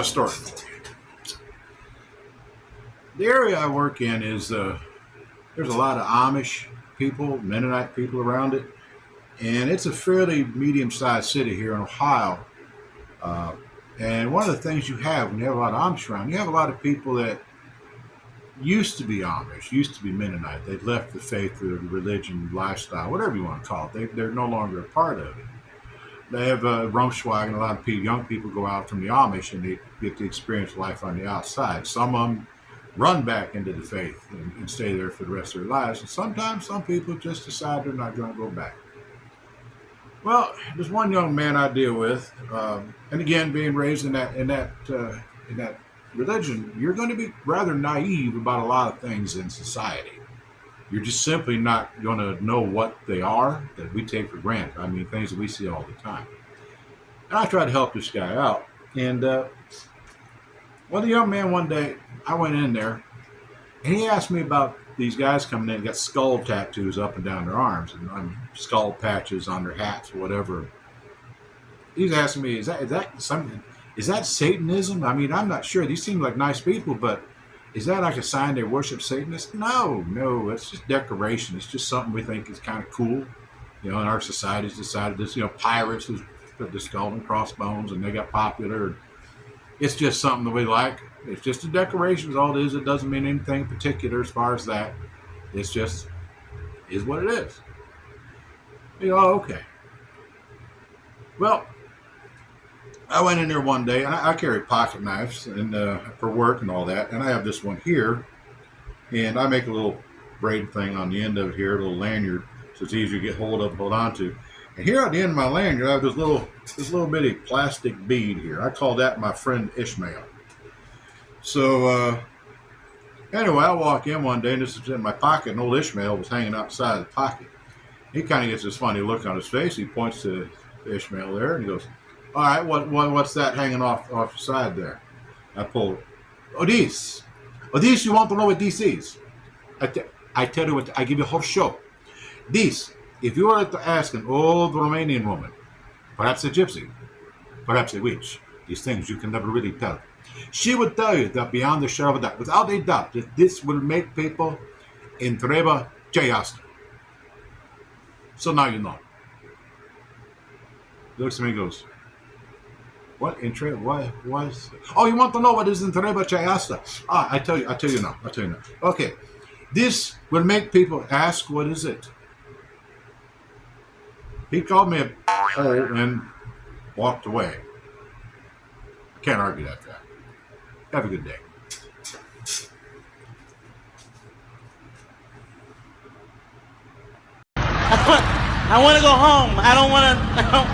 a story. The area I work in is there's a lot of Amish people, Mennonite people around it, and it's a fairly medium-sized city here in Ohio. Uh, and one of the things you have when you have a lot of Amish around, you have a lot of people that used to be Amish, used to be Mennonite. They'd left the faith, the religion, lifestyle, whatever you want to call it. They're no longer a part of it. They have Rumschwagen. A lot of people, young people go out from the Amish and they get to experience life on the outside. Some of them run back into the faith and stay there for the rest of their lives. And sometimes some people just decide they're not going to go back. Well, there's one young man I deal with, and again, being raised in that religion, you're going to be rather naive about a lot of things in society. You're just simply not going to know what they are that we take for granted. I mean, things that we see all the time. And I tried to help this guy out. And well, the young man one day, I went in there, and he asked me about these guys coming in and got skull tattoos up and down their arms and skull patches on their hats or whatever. He's asking me, is that something? Is that Satanism? I mean, I'm not sure. These seem like nice people, but is that like a sign they worship Satanists? No, it's just decoration. It's just something we think is kind of cool. You know, and our society's decided this, pirates who put the skull and crossbones and they got popular. It's just something that we like. It's just a decoration is all it is. It doesn't mean anything particular as far as that. It's just is what it is. Okay. Well, I went in there one day, and I carry pocket knives and for work and all that, and I have this one here, and I make a little braid thing on the end of it here, a little lanyard, so it's easier to get hold of and hold on to. And here at the end of my lanyard, I have this little bitty plastic bead here. I call that my friend Ishmael. So anyway, I walk in one day, and this is in my pocket, and old Ishmael was hanging outside the pocket. He kind of gets this funny look on his face. He points to Ishmael there, and he goes, "All right, what's that hanging off the side there?" I pull, this, you want to know what this is? I tell you what, I give you a whole show. This, if you were to ask an old Romanian woman, perhaps a gypsy, perhaps a witch, these things you can never really tell, she would tell you that beyond the shadow of a doubt, without a doubt, that this will make people in treba jasno. So now you know. He looks at me and goes, "What in treba? Why is? Oh, you want to know what is in treba jasno? I tell you now. Okay, this will make people ask, what is it?" He called me a hole and walked away. I can't argue that fact. Have a good day. I want to go home. I want to go home.